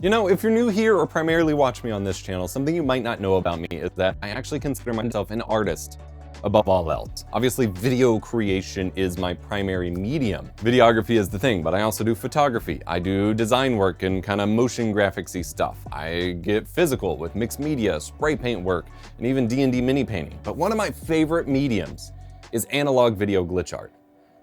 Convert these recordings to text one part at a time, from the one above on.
You know, if you're new here or primarily watch me on this channel, something you might not know about me is that I actually consider myself an artist above all else. Obviously, video creation is my primary medium. Videography is the thing, but I also do photography. I do design work and kind of motion graphics-y stuff. I get physical with mixed media, spray paint work, and even D&D mini painting. But one of my favorite mediums is analog video glitch art.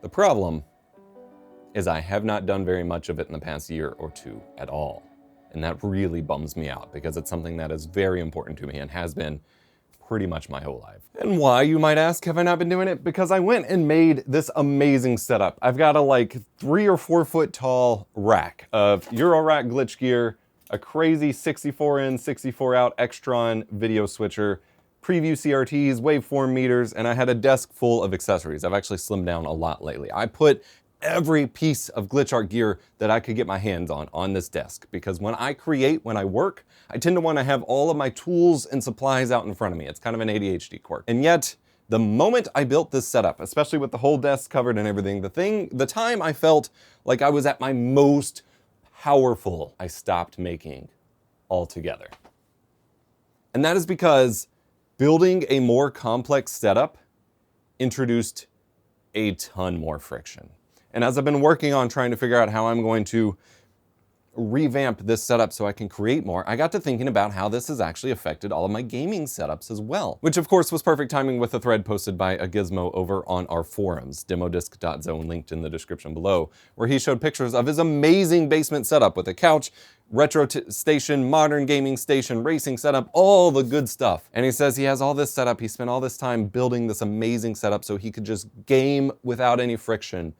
The problem is I have not done very much of it in the past year or two at all. And that really bums me out because it's something that is very important to me and has been pretty much my whole life. And why, you might ask, have I not been doing it? Because I went and made this amazing setup. I've got a like 3 or 4 foot tall rack of Eurorack glitch gear, a crazy 64 in, 64 out Extron video switcher, preview CRTs, waveform meters, and I had a desk full of accessories. I've actually slimmed down a lot lately. I put every piece of glitch art gear that I could get my hands on this desk, because when I create, when I work, I tend to want to have all of my tools and supplies out in front of me. It's kind of an ADHD quirk. And yet, the moment I built this setup, especially with the whole desk covered and everything, the time I felt like I was at my most powerful, I stopped making altogether. And that is because building a more complex setup introduced a ton more friction. And as I've been working on trying to figure out how I'm going to revamp this setup so I can create more, I got to thinking about how this has actually affected all of my gaming setups as well. Which of course was perfect timing with a thread posted by a gizmo over on our forums, demodisc.zone, linked in the description below, where he showed pictures of his amazing basement setup with a couch, retro station, modern gaming station, racing setup, all the good stuff. And he says he has all this setup, he spent all this time building this amazing setup so he could just game without any friction.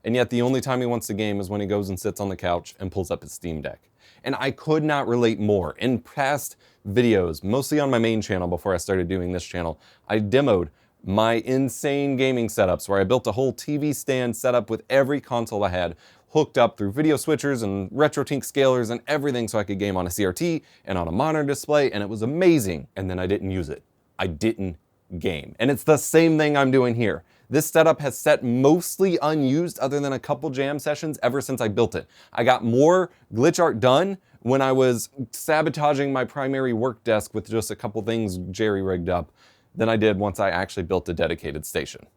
And yet the only time he wants to game is when he goes and sits on the couch and pulls up his Steam Deck. And I could not relate more. In past videos, mostly on my main channel before I started doing this channel, I demoed my insane gaming setups where I built a whole TV stand setup with every console I had hooked up through video switchers and RetroTink scalers and everything so I could game on a CRT and on a monitor display, and it was amazing. And then I didn't use it. I didn't game. And it's the same thing I'm doing here. This setup has sat mostly unused other than a couple jam sessions ever since I built it. I got more glitch art done when I was sabotaging my primary work desk with just a couple things jerry-rigged up than I did once I actually built a dedicated station.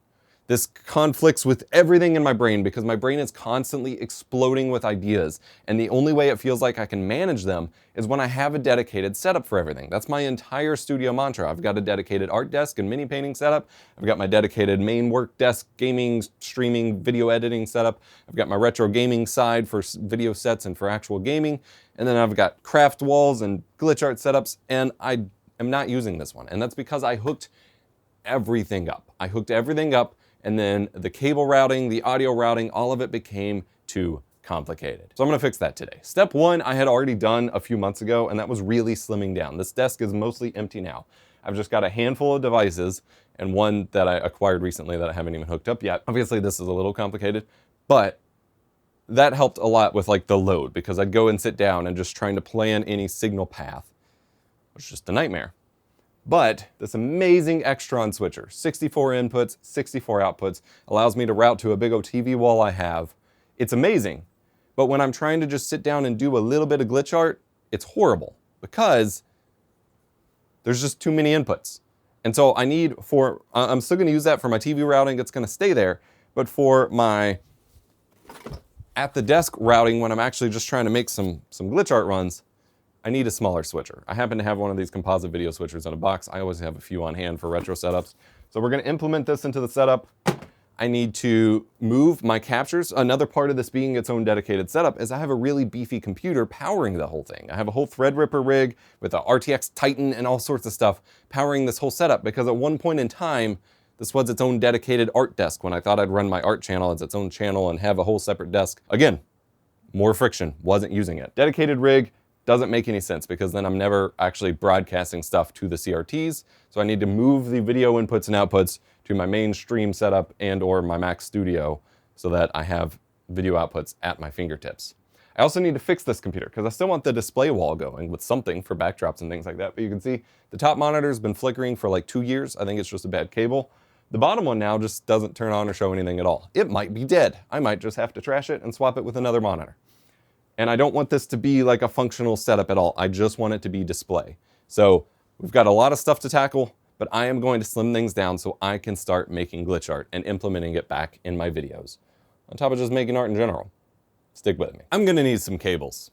This conflicts with everything in my brain because my brain is constantly exploding with ideas, and the only way it feels like I can manage them is when I have a dedicated setup for everything. That's my entire studio mantra. I've got a dedicated art desk and mini painting setup. I've got my dedicated main work desk, gaming, streaming, video editing setup. I've got my retro gaming side for video sets and for actual gaming. And then I've got craft walls and glitch art setups, and I am not using this one. And that's because I hooked everything up. I hooked everything up, and then the cable routing, the audio routing, all of it became too complicated. So I'm gonna fix that today. Step 1, I had already done a few months ago, and that was really slimming down. This desk is mostly empty now. I've just got a handful of devices and one that I acquired recently that I haven't even hooked up yet. Obviously this is a little complicated, but that helped a lot with like the load, because I'd go and sit down and just trying to plan any signal path was just a nightmare. But this amazing Extron switcher, 64 inputs, 64 outputs, allows me to route to a big old TV wall I have. It's amazing. But when I'm trying to just sit down and do a little bit of glitch art, it's horrible because there's just too many inputs. And so I'm still gonna use that for my TV routing, it's gonna stay there, but for my at the desk routing, when I'm actually just trying to make some glitch art runs, I need a smaller switcher. I happen to have one of these composite video switchers in a box. I always have a few on hand for retro setups. So we're gonna implement this into the setup. I need to move my captures. Another part of this being its own dedicated setup is I have a really beefy computer powering the whole thing. I have a whole Threadripper rig with a RTX Titan and all sorts of stuff powering this whole setup, because at one point in time, this was its own dedicated art desk when I thought I'd run my art channel as its own channel and have a whole separate desk. Again, more friction, wasn't using it. Dedicated rig, doesn't make any sense because then I'm never actually broadcasting stuff to the CRTs. So I need to move the video inputs and outputs to my mainstream setup and or my Mac Studio so that I have video outputs at my fingertips. I also need to fix this computer because I still want the display wall going with something for backdrops and things like that. But you can see the top monitor has been flickering for like 2 years. I think it's just a bad cable. The bottom one now just doesn't turn on or show anything at all. It might be dead. I might just have to trash it and swap it with another monitor. And I don't want this to be like a functional setup at all. I just want it to be display. So we've got a lot of stuff to tackle, but I am going to slim things down so I can start making glitch art and implementing it back in my videos. On top of just making art in general. Stick with me. I'm gonna need some cables.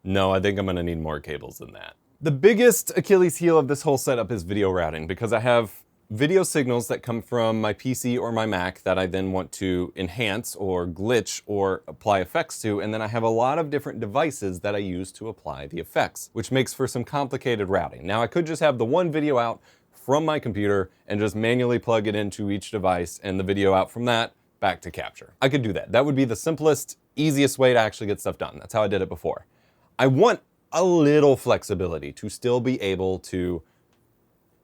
No, I think I'm gonna need more cables than that. The biggest Achilles heel of this whole setup is video routing, because I have video signals that come from my PC or my Mac that I then want to enhance or glitch or apply effects to, and then I have a lot of different devices that I use to apply the effects, which makes for some complicated routing. Now I could just have the one video out from my computer and just manually plug it into each device and the video out from that back to capture. I could do that. That would be the simplest, easiest way to actually get stuff done. That's how I did it before. I want a little flexibility to still be able to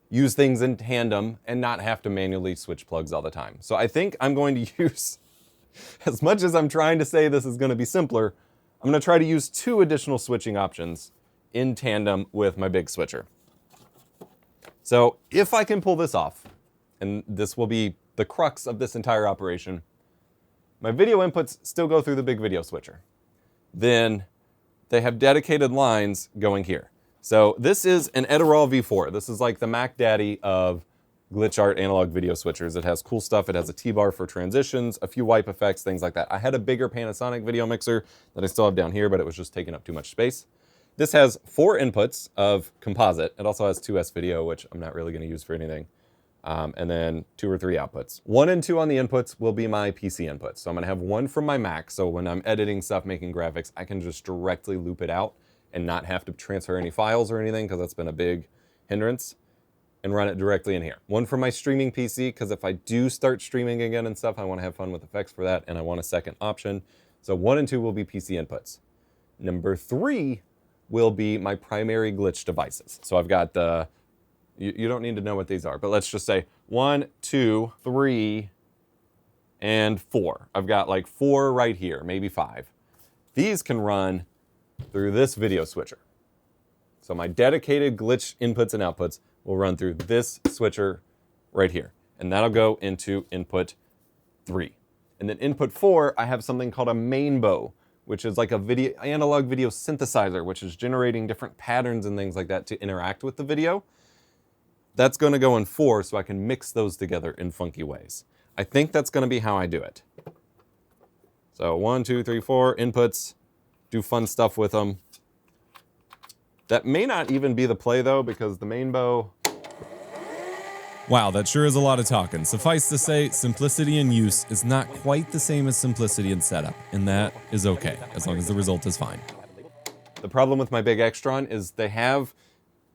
use things in tandem and not have to manually switch plugs all the time. So I think I'm going to use, as much as I'm trying to say this is going to be simpler, I'm going to try to use 2 additional switching options in tandem with my big switcher. So if I can pull this off, and this will be the crux of this entire operation, my video inputs still go through the big video switcher. Then they have dedicated lines going here. So this is an Edirol V4. This is like the Mac Daddy of glitchart analog video switchers. It has cool stuff. It has a T-bar for transitions, a few wipe effects, things like that. I had a bigger Panasonic video mixer that I still have down here, but it was just taking up too much space. This has 4 inputs of composite. It also has 2S video, which I'm not really going to use for anything. And then 2 or 3 outputs. 1 and 2 on the inputs will be my PC inputs. So I'm going to have 1 from my Mac. So when I'm editing stuff, making graphics, I can just directly loop it out and not have to transfer any files or anything, because that's been a big hindrance, and run it directly in here. 1 for my streaming PC, because if I do start streaming again and stuff, I want to have fun with effects for that, and I want a second option. So 1 and 2 will be PC inputs. Number 3 will be my primary glitch devices. So I've got the, you don't need to know what these are, but let's just say 1, 2, 3, and 4. I've got like 4 right here, maybe 5. These can run through this video switcher. So my dedicated glitch inputs and outputs will run through this switcher right here. And that'll go into input 3. And then input 4, I have something called a main bow, which is like a analog video synthesizer, which is generating different patterns and things like that to interact with the video. That's going to go in 4, so I can mix those together in funky ways. I think that's going to be how I do it. So 1, 2, 3, 4 inputs, do fun stuff with them. That may not even be the play though, because the main bow. Wow, that sure is a lot of talking. Suffice to say, simplicity in use is not quite the same as simplicity in setup, and that is okay, as long as the result is fine. The problem with my big Extron is they have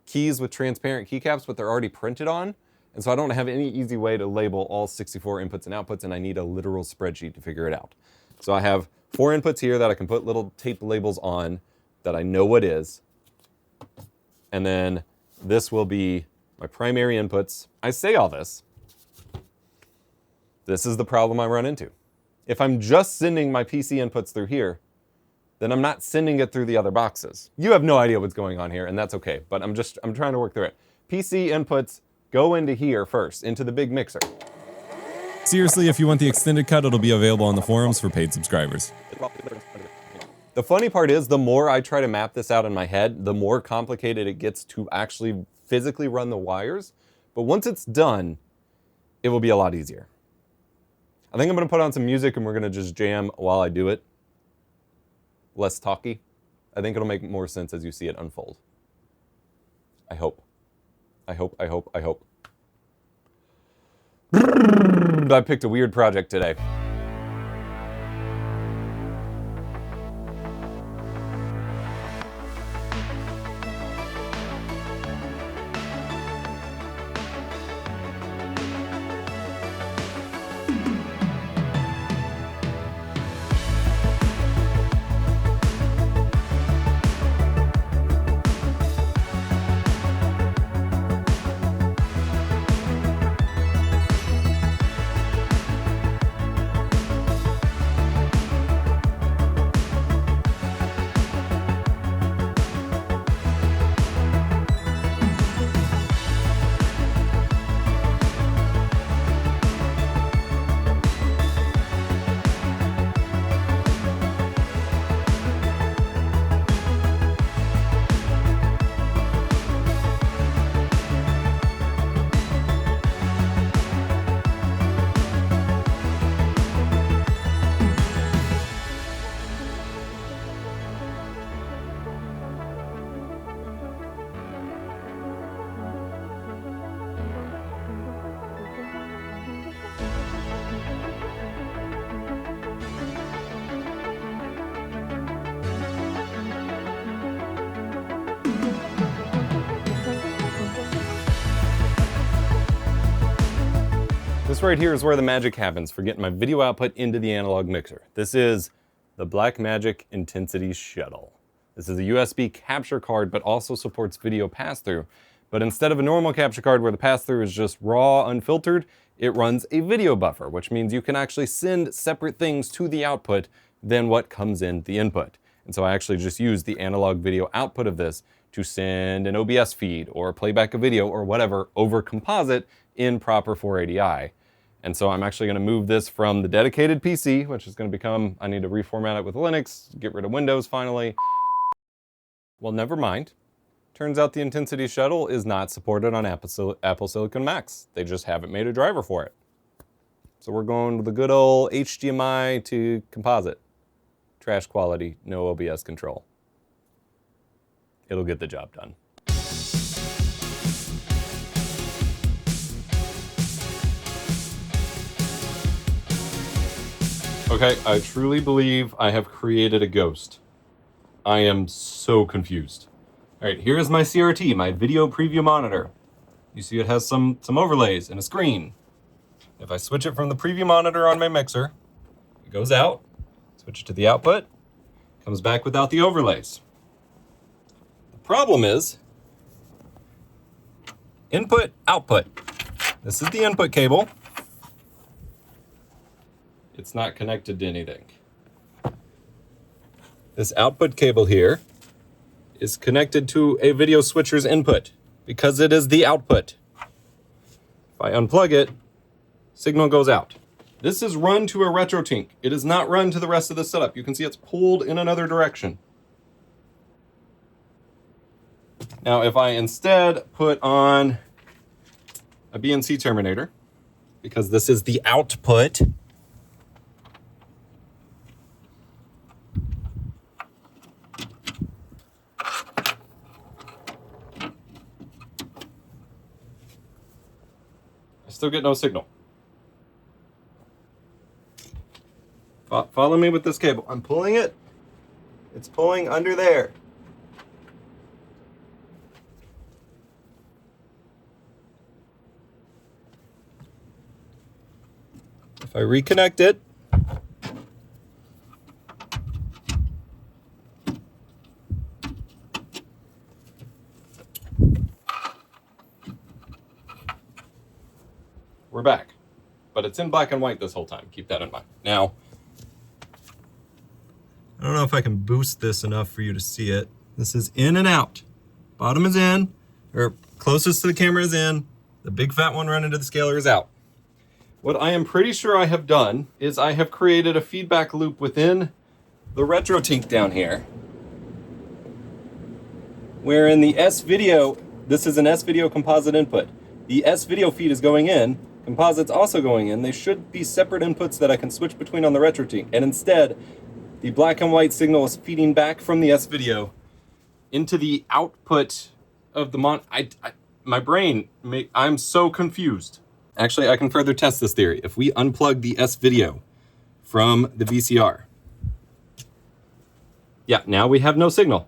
keys with transparent keycaps, but they're already printed on, and so I don't have any easy way to label all 64 inputs and outputs, and I need a literal spreadsheet to figure it out. So I have 4 inputs here that I can put little tape labels on that I know what is. And then this will be my primary inputs. I say all this. This is the problem I run into. If I'm just sending my PC inputs through here, then I'm not sending it through the other boxes. You have no idea what's going on here, and that's okay, but I'm trying to work through it. PC inputs go into here first, into the big mixer. Seriously, if you want the extended cut, it'll be available on the forums for paid subscribers. The funny part is, the more I try to map this out in my head, the more complicated it gets to actually physically run the wires. But once it's done, it will be a lot easier. I think I'm going to put on some music and we're going to just jam while I do it. Less talky. I think it'll make more sense as you see it unfold. I hope. I hope, I hope, I hope. I picked a weird project today. This right here is where the magic happens for getting my video output into the analog mixer. This is the Blackmagic Intensity Shuttle. This is a USB capture card, but also supports video pass-through. But instead of a normal capture card where the pass-through is just raw, unfiltered, it runs a video buffer, which means you can actually send separate things to the output than what comes in the input. And so I actually just use the analog video output of this to send an OBS feed or playback a video or whatever over composite in proper 480i. And so I'm actually going to move this from the dedicated PC, which is going to become, I need to reformat it with Linux, get rid of Windows finally. Well, never mind. Turns out the Intensity Shuttle is not supported on Apple Silicon Macs. They just haven't made a driver for it. So we're going with the good old HDMI to composite. Trash quality, no OBS control. It'll get the job done. Okay, I truly believe I have created a ghost. I am so confused. All right, here is my CRT, my video preview monitor. You see it has some overlays and a screen. If I switch it from the preview monitor on my mixer, it goes out, switch it to the output, comes back without the overlays. The problem is input, output. This is the input cable. It's not connected to anything. This output cable here is connected to a video switcher's input because it is the output. If I unplug it, signal goes out. This is run to a RetroTink. It is not run to the rest of the setup. You can see it's pulled in another direction. Now, if I instead put on a BNC terminator, because this is the output, still get no signal. Follow me with this cable. I'm pulling it. It's pulling under there. If I reconnect it, we're back, but it's in black and white this whole time. Keep that in mind. Now, I don't know if I can boost this enough for you to see it. This is in and out. Bottom is in, or closest to the camera is in. The big fat one running to the scaler is out. What I am pretty sure I have done is I have created a feedback loop within the RetroTink down here, where in the S-Video, this is an S-Video composite input. The S-Video feed is going in, composite's also going in. They should be separate inputs that I can switch between on the RetroTink. And instead, the black and white signal is feeding back from the S-Video into the output of the my brain, I'm so confused. Actually, I can further test this theory. If we unplug the S-Video from the VCR, yeah, now we have no signal.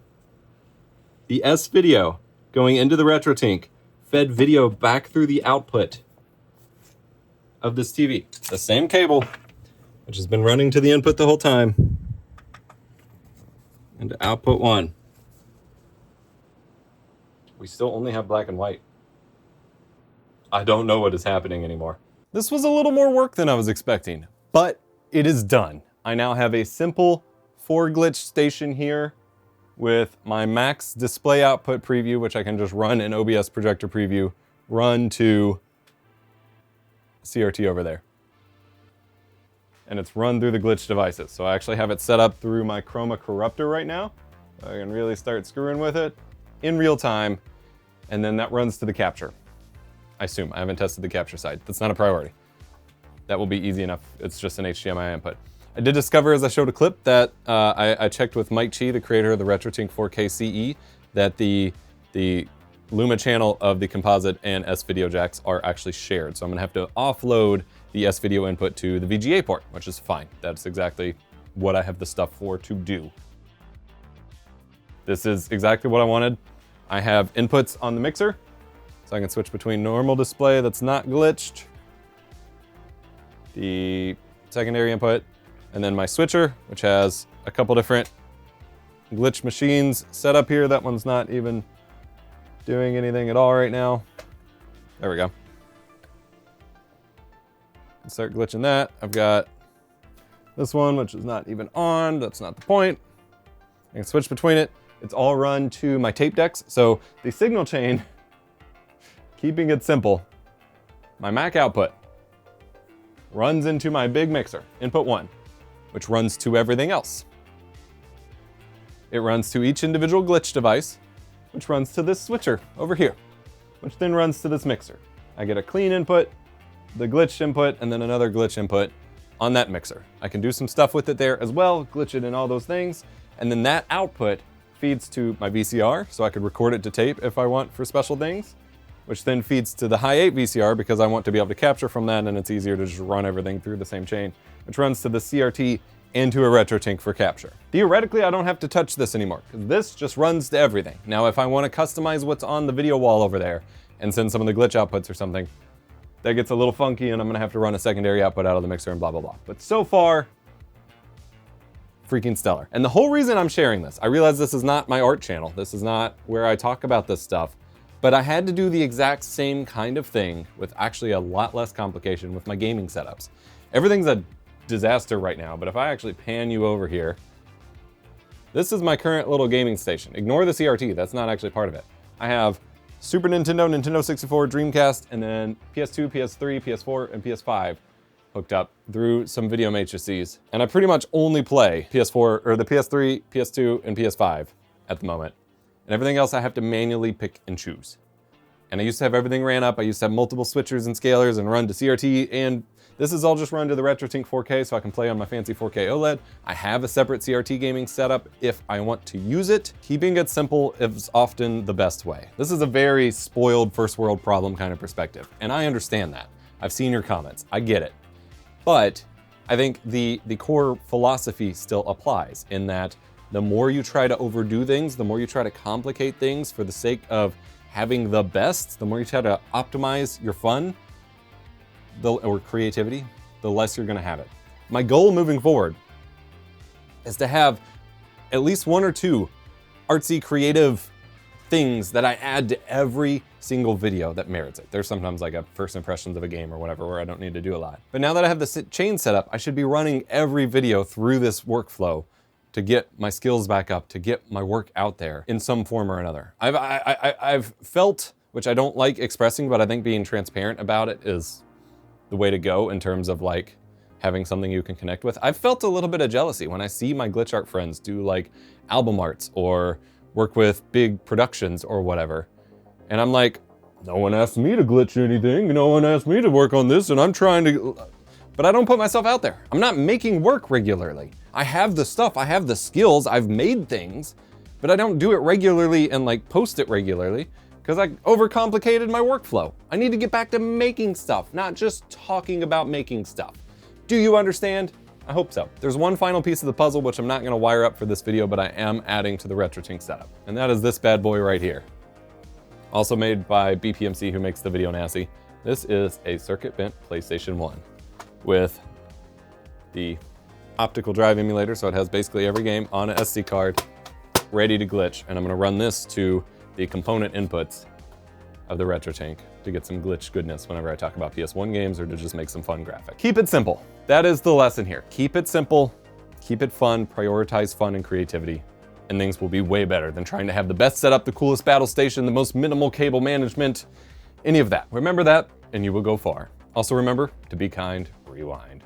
The S-Video going into the RetroTink fed video back through the output of this TV. The same cable, which has been running to the input the whole time, and output 1. We still only have black and white. I don't know what is happening anymore. This was a little more work than I was expecting, but it is done. I now have a simple 4-glitch station here with my max display output preview, which I can just run in OBS projector preview, run to CRT over there. And it's run through the glitch devices. So I actually have it set up through my Chroma corruptor right now. So I can really start screwing with it in real time. And then that runs to the capture. I assume. I haven't tested the capture side. That's not a priority. That will be easy enough. It's just an HDMI input. I did discover, as I showed a clip, that I checked with Mike Chi, the creator of the RetroTink 4K CE, that the Luma channel of the composite and S-Video jacks are actually shared. So I'm gonna have to offload the S-Video input to the VGA port, which is fine. That's exactly what I have the stuff for to do. This is exactly what I wanted. I have inputs on the mixer, so I can switch between normal display that's not glitched the secondary input, and then my switcher, which has a couple different glitch machines set up here. That one's not even doing anything at all right now. There we go. Start glitching that. I've got this one, which is not even on. That's not the point. I can switch between it. It's all run to my tape decks. So the signal chain, keeping it simple, my Mac output runs into my big mixer, input 1, which runs to everything else. It runs to each individual glitch device, which runs to this switcher over here, which then runs to this mixer. I get a clean input, the glitch input, and then another glitch input on that mixer. I can do some stuff with it there as well, glitch it in all those things, and then that output feeds to my VCR, so I could record it to tape if I want for special things, which then feeds to the high 8 VCR because I want to be able to capture from that, and it's easier to just run everything through the same chain, which runs to the CRT and to a RetroTink for capture. Theoretically, I don't have to touch this anymore, because this just runs to everything. Now, if I want to customize what's on the video wall over there and send some of the glitch outputs or something, that gets a little funky and I'm gonna have to run a secondary output out of the mixer and blah, blah, blah. But so far, freaking stellar. And the whole reason I'm sharing this, I realize this is not my art channel. This is not where I talk about this stuff, but I had to do the exact same kind of thing with actually a lot less complication with my gaming setups. Everything's a disaster right now, but if I actually pan you over here, this is my current little gaming station. Ignore the CRT, that's not actually part of it. I have Super Nintendo, Nintendo 64, Dreamcast, and then PS2, PS3, PS4, and PS5 hooked up through some video matrices. And I pretty much only play PS4, or the PS3, PS2, and PS5 at the moment. And everything else I have to manually pick and choose. And I used to have everything ran up. I used to have multiple switchers and scalers and run to CRT, and this is all just run to the RetroTink 4K so I can play on my fancy 4K OLED. I have a separate CRT gaming setup if I want to use it. Keeping it simple is often the best way. This is a very spoiled first world problem kind of perspective, and I understand that. I've seen your comments, I get it. But I think the core philosophy still applies in that the more you try to overdo things, the more you try to complicate things for the sake of having the best, the more you try to optimize your fun, or creativity, the less you're gonna have it. My goal moving forward is to have at least 1 or 2 artsy, creative things that I add to every single video that merits it. There's sometimes like a first impressions of a game or whatever where I don't need to do a lot. But now that I have the chain set up, I should be running every video through this workflow to get my skills back up, to get my work out there in some form or another. I've felt, which I don't like expressing, but I think being transparent about it is the way to go in terms of like having something you can connect with. I've felt a little bit of jealousy when I see my glitch art friends do like album arts or work with big productions or whatever. And I'm like, no one asked me to glitch anything. No one asked me to work on this, and I'm trying to, but I don't put myself out there. I'm not making work regularly. I have the stuff, I have the skills, I've made things, but I don't do it regularly and like post it regularly because I overcomplicated my workflow. I need to get back to making stuff, not just talking about making stuff. Do you understand? I hope so. There's one final piece of the puzzle which I'm not gonna wire up for this video, but I am adding to the RetroTink setup. And that is this bad boy right here. Also made by BPMC, who makes the video nasty. This is a circuit bent PlayStation 1 with the optical drive emulator, so it has basically every game on an SD card ready to glitch. And I'm gonna run this to the component inputs of the RetroTink to get some glitch goodness whenever I talk about PS1 games or to just make some fun graphics. Keep it simple. That is the lesson here. Keep it simple, keep it fun, prioritize fun and creativity, and things will be way better than trying to have the best setup, the coolest battle station, the most minimal cable management, any of that. Remember that, and you will go far. Also remember to be kind, rewind.